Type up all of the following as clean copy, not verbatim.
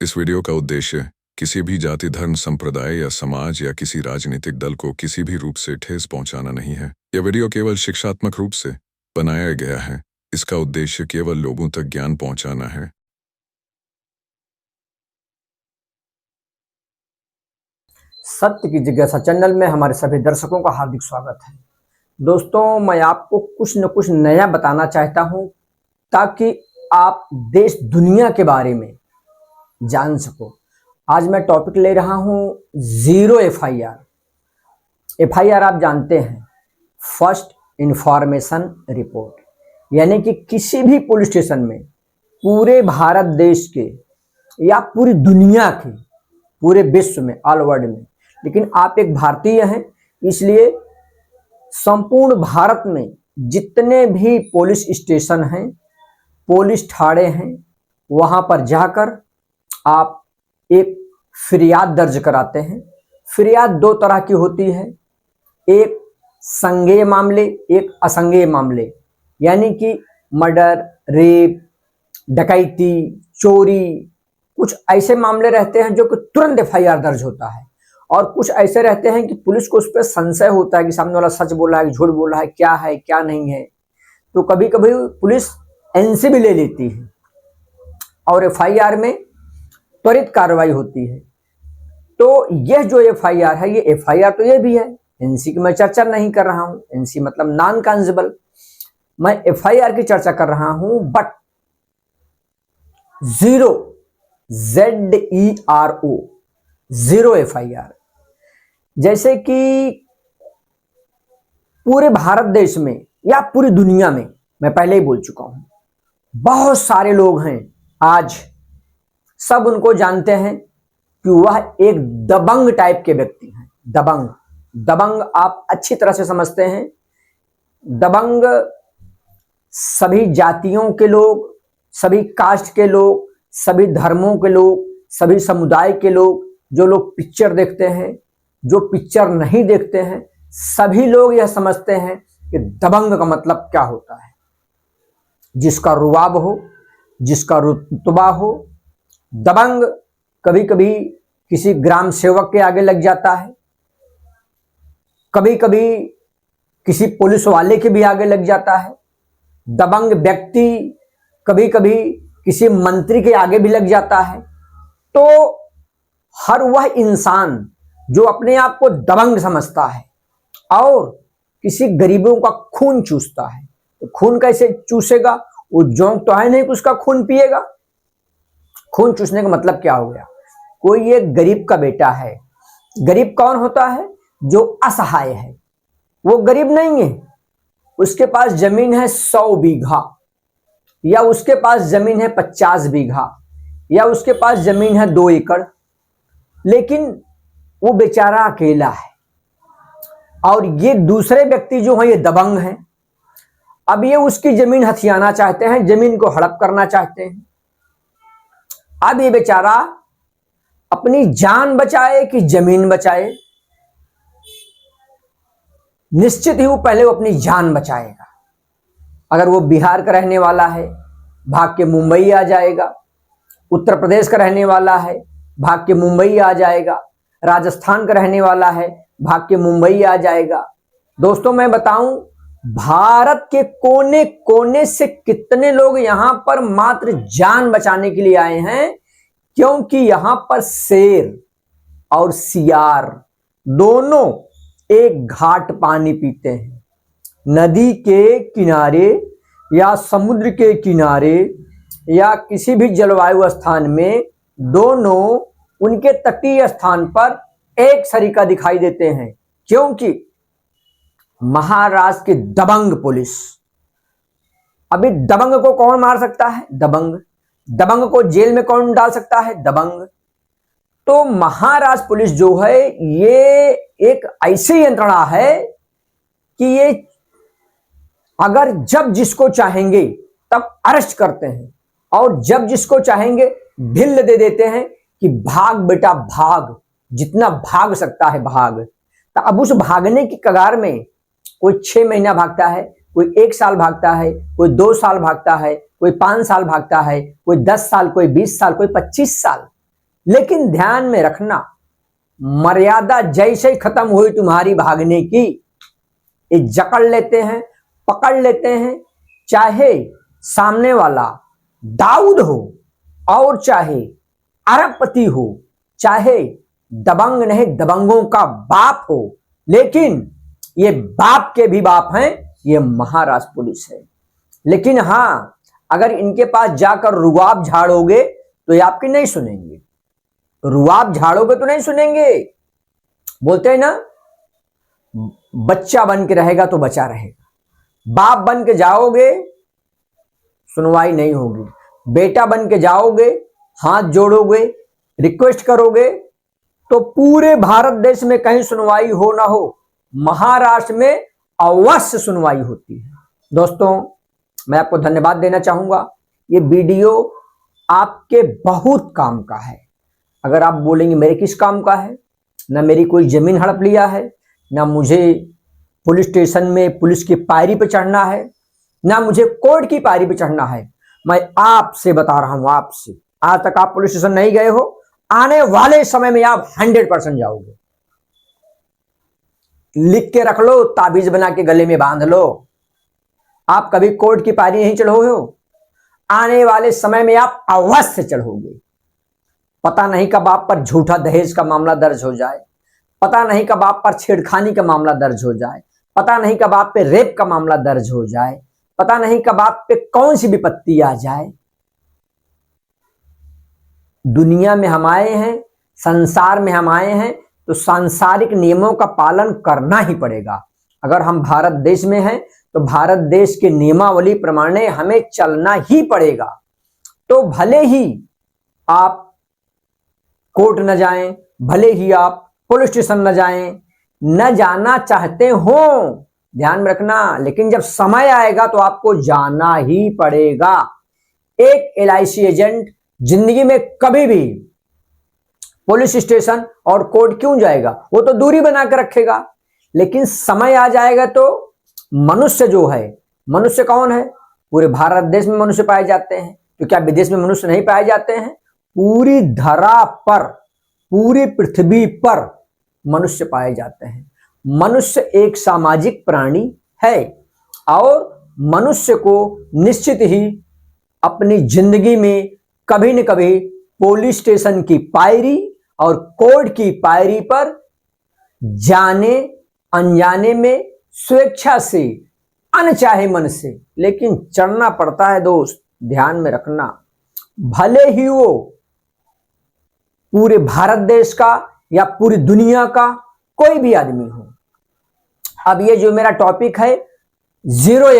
इस वीडियो का उद्देश्य किसी भी जाति, धर्म, संप्रदाय या समाज या किसी राजनीतिक दल को किसी भी रूप से ठेस पहुंचाना नहीं है। यह वीडियो केवल शिक्षात्मक रूप से बनाया गया है। इसका उद्देश्य केवल लोगों तक ज्ञान पहुंचाना है। सत्य की जिज्ञासा चैनल में हमारे सभी दर्शकों का हार्दिक स्वागत है। दोस्तों, मैं आपको कुछ न कुछ नया बताना चाहता हूं ताकि आप देश दुनिया के बारे में जान सको। आज मैं टॉपिक ले रहा हूं जीरो एफआईआर। एफआईआर आप जानते हैं, फर्स्ट इंफॉर्मेशन रिपोर्ट, यानी कि किसी भी पुलिस स्टेशन में पूरे भारत देश के या पूरी दुनिया के, पूरे विश्व में, ऑल वर्ल्ड में, लेकिन आप एक भारतीय हैं, इसलिए संपूर्ण भारत में जितने भी पुलिस स्टेशन हैं, पुलिस ठाड़े हैं, वहां पर जाकर आप एक फरियाद दर्ज कराते हैं। फरियाद दो तरह की होती है, एक संज्ञेय मामले, एक असंज्ञेय मामले, यानी कि मर्डर, रेप, डकैती, चोरी, कुछ ऐसे मामले रहते हैं जो कि तुरंत एफआईआर दर्ज होता है, और कुछ ऐसे रहते हैं कि पुलिस को उस पर संशय होता है कि सामने वाला सच बोल रहा है कि झूठ बोल रहा है क्या नहीं है, तो कभी कभी पुलिस एनसी भी ले लेती है और एफआईआर में त्वरित कार्रवाई होती है। तो यह जो एफआईआर है, ये एफआईआर तो ये भी है, एनसी की मैं चर्चा नहीं कर रहा हूं। एनसी मतलब नॉन कांजेबल, मैं एफआईआर की चर्चा कर रहा हूं। But zero, ZERO, zero FIR, जैसे कि पूरे भारत देश में या पूरी दुनिया में, मैं पहले ही बोल चुका हूं, बहुत सारे लोग हैं आज, सब उनको जानते हैं कि वह एक दबंग टाइप के व्यक्ति हैं। दबंग आप अच्छी तरह से समझते हैं। दबंग सभी जातियों के लोग, सभी कास्ट के लोग, सभी धर्मों के लोग, सभी समुदाय के लोग, जो लोग पिक्चर देखते हैं, जो पिक्चर नहीं देखते हैं, सभी लोग यह समझते हैं कि दबंग का मतलब क्या होता है। जिसका रुआब हो, जिसका रुतबा हो। दबंग कभी कभी किसी ग्राम सेवक के आगे लग जाता है, कभी कभी किसी पुलिस वाले के भी आगे लग जाता है। दबंग व्यक्ति कभी कभी किसी मंत्री के आगे भी लग जाता है। तो हर वह इंसान जो अपने आप को दबंग समझता है और किसी गरीबों का खून चूसता है, तो खून कैसे चूसेगा? वो जोंक तो है नहीं कि उसका खून पिएगा। खून चूसने का मतलब क्या हो गया? कोई एक गरीब का बेटा है। गरीब कौन होता है? जो असहाय है। वो गरीब नहीं है, उसके पास जमीन है 100 बीघा, या उसके पास जमीन है 50 बीघा, या उसके पास जमीन है 2 एकड़, लेकिन वो बेचारा अकेला है। और ये दूसरे व्यक्ति जो है, ये दबंग हैं। अब ये उसकी जमीन हथियाना चाहते हैं, जमीन को हड़प करना चाहते हैं। अब ये बेचारा अपनी जान बचाए कि जमीन बचाए, निश्चित ही वो पहले वो अपनी जान बचाएगा। अगर वो बिहार का रहने वाला है, भाग के मुंबई आ जाएगा। उत्तर प्रदेश का रहने वाला है, भाग के मुंबई आ जाएगा। राजस्थान का रहने वाला है, भाग के मुंबई आ जाएगा। दोस्तों, मैं बताऊं, भारत के कोने कोने से कितने लोग यहां पर मात्र जान बचाने के लिए आए हैं, क्योंकि यहां पर शेर और सियार दोनों एक घाट पानी पीते हैं। नदी के किनारे या समुद्र के किनारे या किसी भी जलवायु स्थान में, दोनों उनके तटीय स्थान पर एक सरीका दिखाई देते हैं, क्योंकि महाराष्ट्र की दबंग पुलिस। अभी दबंग को कौन मार सकता है? दबंग को जेल में कौन डाल सकता है? दबंग। तो महाराष्ट्र पुलिस जो है, ये एक ऐसी यंत्रणा है कि ये अगर जब जिसको चाहेंगे तब अरेस्ट करते हैं, और जब जिसको चाहेंगे ढिल दे देते हैं कि भाग बेटा भाग, जितना भाग सकता है भाग। तो अब उस भागने की कगार में कोई 6 महीना भागता है, कोई 1 साल भागता है, कोई 2 साल भागता है, कोई 5 साल भागता है, कोई 10 साल, कोई 20 साल, कोई 25 साल। लेकिन ध्यान में रखना, मर्यादा जैसे ही खत्म हुई तुम्हारी भागने की, ये जकड़ लेते हैं, पकड़ लेते हैं, चाहे सामने वाला दाऊद हो और चाहे अरबपति हो, चाहे दबंग नहीं दबंगों का बाप हो, लेकिन ये बाप के भी बाप हैं, ये महाराष्ट्र पुलिस है। लेकिन हां, अगर इनके पास जाकर रुआब झाड़ोगे तो ये आपकी नहीं सुनेंगे, रुआब झाड़ोगे तो नहीं सुनेंगे। बोलते हैं ना, बच्चा बन के रहेगा तो बचा रहेगा, बाप बन के जाओगे सुनवाई नहीं होगी, बेटा बन के जाओगे, हाथ जोड़ोगे, रिक्वेस्ट करोगे तो पूरे भारत देश में कहीं सुनवाई हो ना हो, महाराष्ट्र में अवश्य सुनवाई होती है। दोस्तों, मैं आपको धन्यवाद देना चाहूंगा, ये वीडियो आपके बहुत काम का है। अगर आप बोलेंगे मेरे किस काम का है, ना मेरी कोई जमीन हड़प लिया है, ना मुझे पुलिस स्टेशन में पुलिस की पायरी पे चढ़ना है, ना मुझे कोर्ट की पायरी पे चढ़ना है, मैं आपसे बता रहा हूं, आपसे, आज तक आप पुलिस स्टेशन नहीं गए हो, आने वाले समय में आप 100% जाओगे। लिख के रख लो, ताबीज बना के गले में बांध लो। आप कभी कोर्ट की पायरी नहीं चढ़ोगे हो, आने वाले समय में आप अवश्य चढ़ोगे। पता नहीं कब आप पर झूठा दहेज का मामला दर्ज हो जाए, पता नहीं कब आप पर छेड़खानी का मामला दर्ज हो जाए, पता नहीं कब आप पे रेप का मामला दर्ज हो जाए, पता नहीं कब आप पे कौन सी विपत्ति आ जाए। दुनिया में हम आए हैं, संसार में हम आए हैं, तो सांसारिक नियमों का पालन करना ही पड़ेगा। अगर हम भारत देश में हैं तो भारत देश के नियमावली प्रमाणे हमें चलना ही पड़ेगा। तो भले ही आप कोर्ट न जाएं, भले ही आप पुलिस स्टेशन न जाएं, न जाना चाहते हो, ध्यान में रखना, लेकिन जब समय आएगा तो आपको जाना ही पड़ेगा। एक LIC एजेंट जिंदगी में कभी भी पुलिस स्टेशन और कोर्ट क्यों जाएगा, वो तो दूरी बना कर रखेगा। लेकिन समय आ जाएगा तो मनुष्य जो है, मनुष्य कौन है, पूरे भारत देश में मनुष्य पाए जाते हैं, तो क्या विदेश में मनुष्य नहीं पाए जाते हैं? पूरी धरा पर, पूरी पृथ्वी पर मनुष्य पाए जाते हैं। मनुष्य एक सामाजिक प्राणी है और मनुष्य को निश्चित ही अपनी जिंदगी में कभी न कभी पुलिस स्टेशन की पायरी और कोर्ट की पायरी पर जाने अनजाने में, स्वेच्छा से, अनचाहे मन से, लेकिन चढ़ना पड़ता है। दोस्त, ध्यान में रखना, भले ही वो पूरे भारत देश का या पूरी दुनिया का कोई भी आदमी हो। अब ये जो मेरा टॉपिक है, जीरो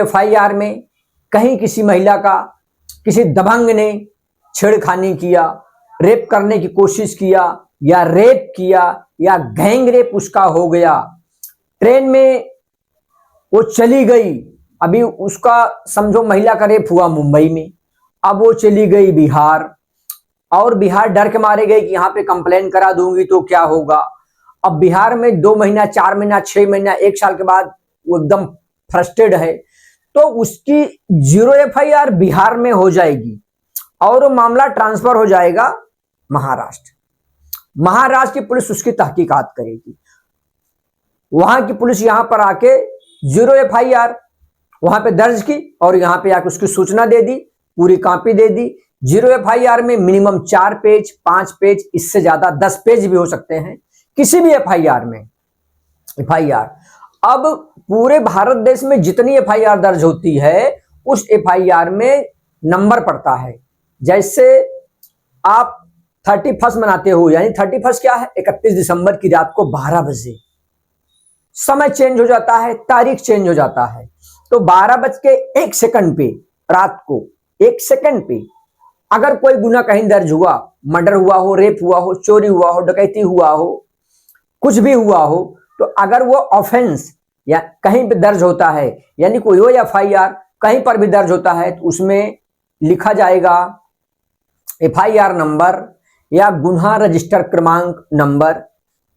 FIR में कहीं किसी महिला का किसी दबंग ने छेड़खानी किया, रेप करने की कोशिश किया, या रेप किया, या गैंग रेप उसका हो गया, ट्रेन में वो चली गई, अभी उसका समझो महिला का रेप हुआ मुंबई में, अब वो चली गई बिहार, और बिहार डर के मारे गई कि यहाँ पे कंप्लेन करा दूंगी तो क्या होगा। अब बिहार में 2 महीना, 4 महीना, 6 महीना, 1 साल के बाद वो एकदम फ्रस्ट्रेटेड है, तो उसकी जीरो FIR बिहार में हो जाएगी और वो मामला ट्रांसफर हो जाएगा महाराष्ट्र। महाराष्ट्र की पुलिस उसकी तहकीकात करेगी, वहां की पुलिस यहां पर आके जीरो FIR वहां पे दर्ज की और यहां पे आके उसकी सूचना दे दी, पूरी कॉपी दे दी। जीरो FIR में मिनिमम 4 पेज, 5 पेज, इससे ज्यादा 10 पेज भी हो सकते हैं किसी भी FIR में। FIR अब पूरे भारत देश में जितनी FIR दर्ज होती है उस FIR में नंबर पड़ता है। जैसे आप 31 मनाते हो, यानी 31 क्या है, 31 दिसंबर की रात को 12 बजे समय चेंज हो जाता है, तारीख चेंज हो जाता है, तो 12:01 पे रात को 1 सेकंड पे अगर कोई गुनाह कहीं दर्ज हुआ, मर्डर हुआ हो, रेप हुआ हो, चोरी हुआ हो, डकैती हुआ हो, कुछ भी हुआ हो, तो अगर वो ऑफेंस या कहीं पे दर्ज होता है, यानी कोई हो FIR कहीं पर भी दर्ज होता है, तो उसमें लिखा जाएगा FIR नंबर या गुन्हा रजिस्टर क्रमांक नंबर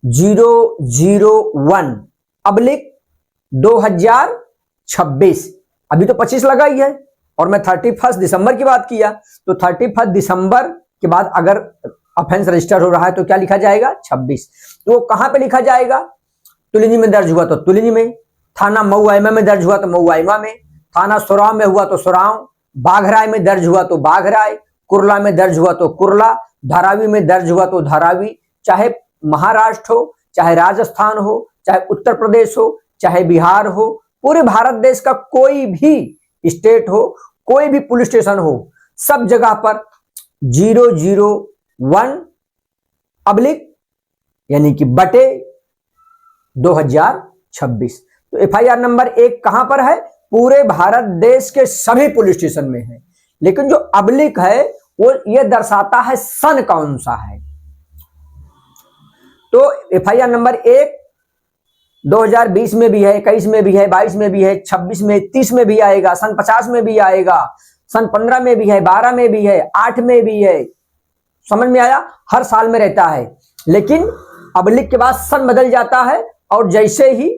001/2026। अभी तो 25 लगा ही है और मैं 31 दिसंबर की बात किया, तो 31 दिसंबर के बाद अगर ऑफेंस रजिस्टर हो रहा है तो क्या लिखा जाएगा 26। तो वो कहां पे लिखा जाएगा, तुलिनी में दर्ज हुआ तो तुलिनी में, थाना मऊआइमा में दर्ज हुआ तो मऊआइमा में, थाना सोराव में हुआ तो सोराव, बाघराय में दर्ज हुआ तो बाघराय, कुर्ला में दर्ज हुआ तो कुर्ला, धारावी में दर्ज हुआ तो धारावी। चाहे महाराष्ट्र हो, चाहे राजस्थान हो, चाहे उत्तर प्रदेश हो, चाहे बिहार हो, पूरे भारत देश का कोई भी स्टेट हो, कोई भी पुलिस स्टेशन हो, सब जगह पर 001 अब्लिक यानी कि बटे 2026। तो एफआईआर नंबर 1 कहां पर है, पूरे भारत देश के सभी पुलिस स्टेशन में है। लेकिन जो अब्लिक है वो ये दर्शाता है सन कौन सा है। तो एफआईआर नंबर 1 2020 में भी है, 21 में भी है, 22 में भी है, 26 में, 30 में भी आएगा, सन 50 में भी आएगा, सन 15 में भी है, 12 में भी है, 8 में भी है। समझ में आया, हर साल में रहता है। लेकिन अब्लिक के बाद सन बदल जाता है और जैसे ही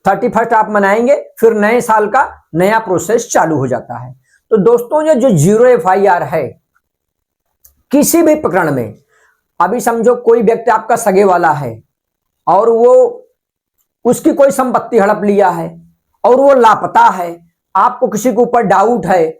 31 आप मनाएंगे फिर नए साल का नया प्रोसेस चालू हो जाता है। तो दोस्तों ये जो 0 एफआईआर है किसी भी प्रकरण में, अभी समझो कोई व्यक्ति आपका सगे वाला है और वो उसकी कोई संपत्ति हड़प लिया है और वो लापता है, आपको किसी के ऊपर डाउट है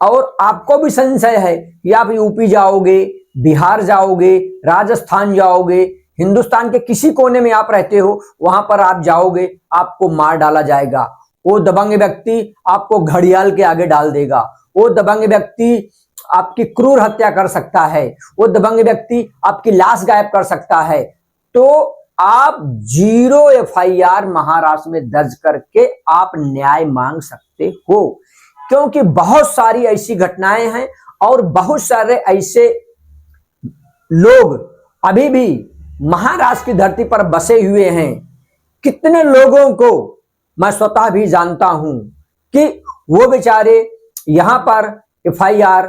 और आपको भी संशय है कि आप यूपी जाओगे, बिहार जाओगे, राजस्थान जाओगे, हिंदुस्तान के किसी कोने में आप रहते हो, वहां पर आप जाओगे, आपको मार डाला जाएगा। वो दबंग व्यक्ति आपको घड़ियाल के आगे डाल देगा, वो दबंग व्यक्ति आपकी क्रूर हत्या कर सकता है, वो दबंग व्यक्ति आपकी लाश गायब कर सकता है। तो आप 0 एफआईआर महाराष्ट्र में दर्ज करके आप न्याय मांग सकते हो, क्योंकि बहुत सारी ऐसी घटनाएं हैं और बहुत सारे ऐसे लोग अभी भी महाराष्ट्र की धरती पर बसे हुए हैं। कितने लोगों को मैं स्वतः भी जानता हूं कि वो बेचारे यहां पर एफआईआर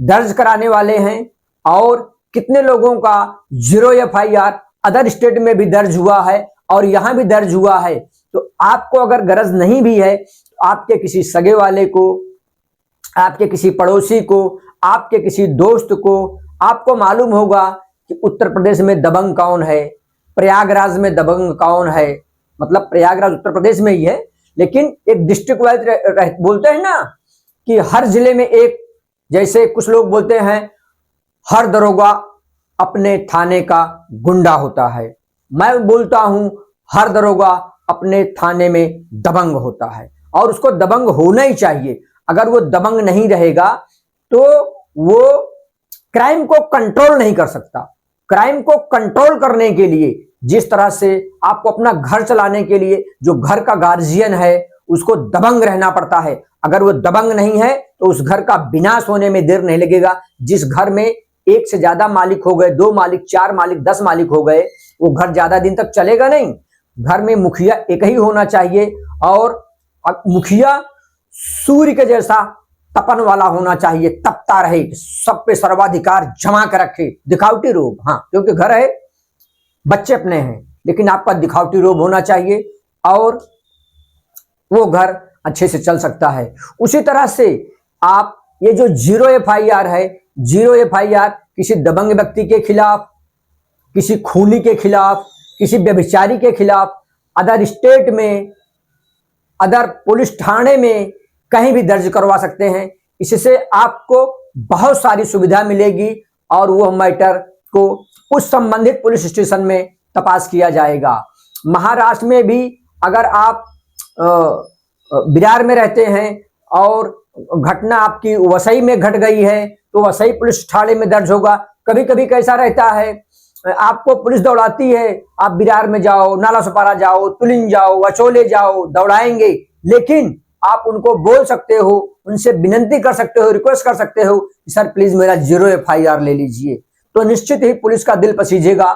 दर्ज कराने वाले हैं और कितने लोगों का 0 एफआईआर अदर स्टेट में भी दर्ज हुआ है और यहां भी दर्ज हुआ है। तो आपको अगर गरज नहीं भी है तो आपके किसी सगे वाले को, आपके किसी पड़ोसी को, आपके किसी दोस्त को, आपको मालूम होगा कि उत्तर प्रदेश में दबंग कौन है, प्रयागराज में दबंग कौन है, मतलब प्रयागराज उत्तर प्रदेश में ही है, लेकिन एक डिस्ट्रिक्ट वाइज बोलते हैं ना कि हर जिले में एक, जैसे कुछ लोग बोलते हैं हर दरोगा अपने थाने का गुंडा होता है, मैं बोलता हूं हर दरोगा अपने थाने में दबंग होता है और उसको दबंग होना ही चाहिए। अगर वो दबंग नहीं रहेगा तो वो क्राइम को कंट्रोल नहीं कर सकता। क्राइम को कंट्रोल करने के लिए जिस तरह से आपको अपना घर चलाने के लिए जो घर का गार्जियन है उसको दबंग रहना पड़ता है, अगर वो दबंग नहीं है तो उस घर का विनाश होने में देर नहीं लगेगा। जिस घर में एक से ज्यादा मालिक हो गए, 2 मालिक, 4 मालिक, 10 मालिक हो गए, वो घर ज्यादा दिन तक चलेगा नहीं। घर में मुखिया एक ही होना चाहिए और मुखिया सूर्य के जैसा तपन वाला होना चाहिए, तपता रहे, सब पे सर्वाधिकार जमा कर रखे। दिखावटी रूप, हाँ, क्योंकि घर है, बच्चे अपने हैं, लेकिन आपका दिखावटी रूप होना चाहिए और वो घर अच्छे से चल सकता है। उसी तरह से आप ये जो 0 एफआईआर है, 0 एफआईआर किसी दबंग व्यक्ति के खिलाफ, किसी खूनी के खिलाफ, किसी व्यभिचारी के खिलाफ अदर स्टेट में, अदर पुलिस थाने में कहीं भी दर्ज करवा सकते हैं। इससे आपको बहुत सारी सुविधा मिलेगी और वो मैटर को उस संबंधित पुलिस स्टेशन में तपास किया जाएगा। महाराष्ट्र में भी अगर आप विरार में रहते हैं और घटना आपकी वसई में घट गई है तो वसई पुलिस थाने में दर्ज होगा। कभी कभी कैसा रहता है, आपको पुलिस दौड़ाती है, आप विरार में जाओ, नालासोपारा जाओ, तुलिन जाओ, अचोले जाओ, दौड़ाएंगे, लेकिन आप उनको बोल सकते हो, उनसे विनती कर सकते हो, रिक्वेस्ट कर सकते हो कि सर प्लीज मेरा 0 एफआईआर ले लीजिए, तो निश्चित ही पुलिस का दिल पसीजेगा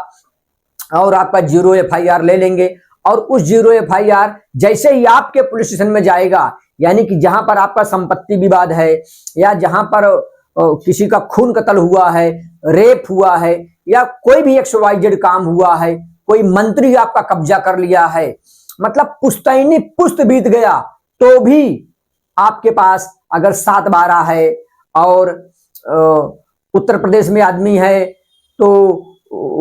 और आपका 0 एफआईआर ले लेंगे। और उस 0 एफआईआर जैसे ही आपके पुलिस स्टेशन में जाएगा, यानी कि जहां पर आपका संपत्ति विवाद है या जहां पर किसी का खून कत्ल हुआ है, रेप हुआ है या कोई भी XYZ काम हुआ है, कोई मंत्री आपका कब्जा कर लिया है, मतलब पुश्तैनी पुश्त बीत गया, तो भी आपके पास अगर 7/12 है और उत्तर प्रदेश में आदमी है तो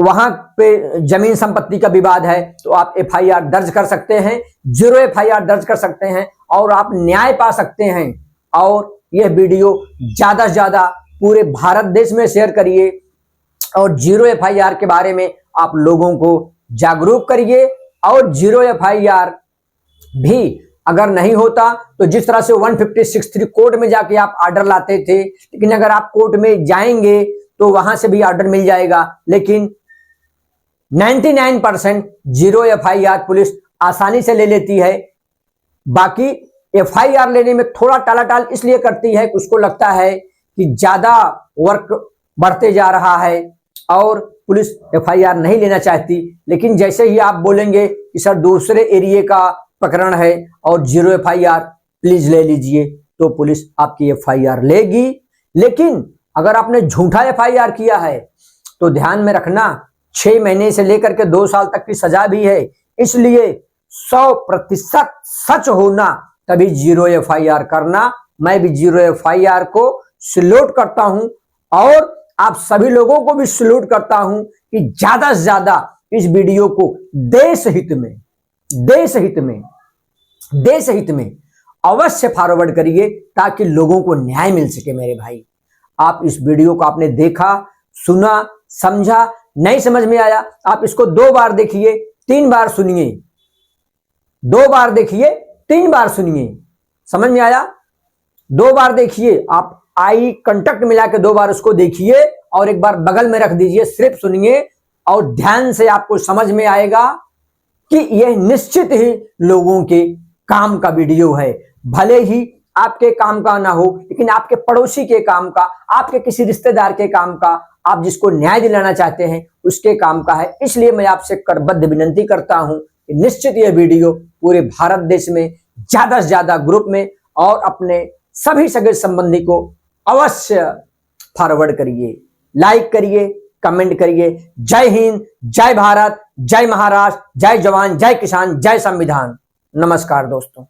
वहां पे जमीन संपत्ति का विवाद है तो आप एफआईआर दर्ज कर सकते हैं, 0 एफआईआर दर्ज कर सकते हैं और आप न्याय पा सकते हैं। और यह वीडियो ज्यादा से ज्यादा पूरे भारत देश में शेयर करिए और 0 एफआईआर के बारे में आप लोगों को जागरूक करिए। और 0 एफआईआर भी अगर नहीं होता तो जिस तरह से 156(3) कोर्ट में जाके आप ऑर्डर लाते थे, लेकिन अगर आप कोर्ट में जाएंगे तो वहां से भी ऑर्डर मिल जाएगा। लेकिन 99% 0 एफआईआर पुलिस आसानी से ले लेती है। बाकी एफआईआर लेने में थोड़ा टालाटाल इसलिए करती है कि उसको लगता है कि ज्यादा वर्क बढ़ते जा रहा है और पुलिस एफआईआर नहीं लेना चाहती। लेकिन जैसे ही आप बोलेंगे कि सर दूसरे एरिया का प्रकरण है और 0 एफआईआर प्लीज ले लीजिए, तो पुलिस आपकी एफआईआर लेगी। लेकिन अगर आपने झूठा एफआईआर किया है तो ध्यान में रखना 6 महीने से लेकर के 2 साल तक की सजा भी है। इसलिए 100% सच होना तभी 0 एफआईआर करना। मैं भी 0 एफआईआर को सैल्यूट करता हूं और आप सभी लोगों को भी सैल्यूट करता हूं कि ज्यादा से ज्यादा इस वीडियो को देश हित में अवश्य फॉरवर्ड करिए ताकि लोगों को न्याय मिल सके। मेरे भाई, आप इस वीडियो को आपने देखा, सुना, समझा, नहीं समझ में आया, आप इसको 2 बार देखिए, 3 बार सुनिए, 2 बार देखिए, 3 बार सुनिए। समझ में आया? 2 बार देखिए, आप आई कांटेक्ट मिला के 2 बार उसको देखिए और एक बार बगल में रख दीजिए, सिर्फ सुनिए और ध्यान से आपको समझ में आएगा कि यह निश्चित ही लोगों के काम का वीडियो है। भले ही आपके काम का ना हो, लेकिन आपके पड़ोसी के काम का, आपके किसी रिश्तेदार के काम का, आप जिसको न्याय दिलाना चाहते हैं उसके काम का है। इसलिए मैं आपसे करबद्ध विनंती करता हूं कि निश्चित यह वीडियो पूरे भारत देश में ज्यादा से ज्यादा ग्रुप में और अपने सभी सगे संबंधी को अवश्य फॉरवर्ड करिए, लाइक करिए, कमेंट करिए। जय हिंद, जय भारत, जय महाराष्ट्र, जय जवान, जय किसान, जय संविधान। नमस्कार दोस्तों।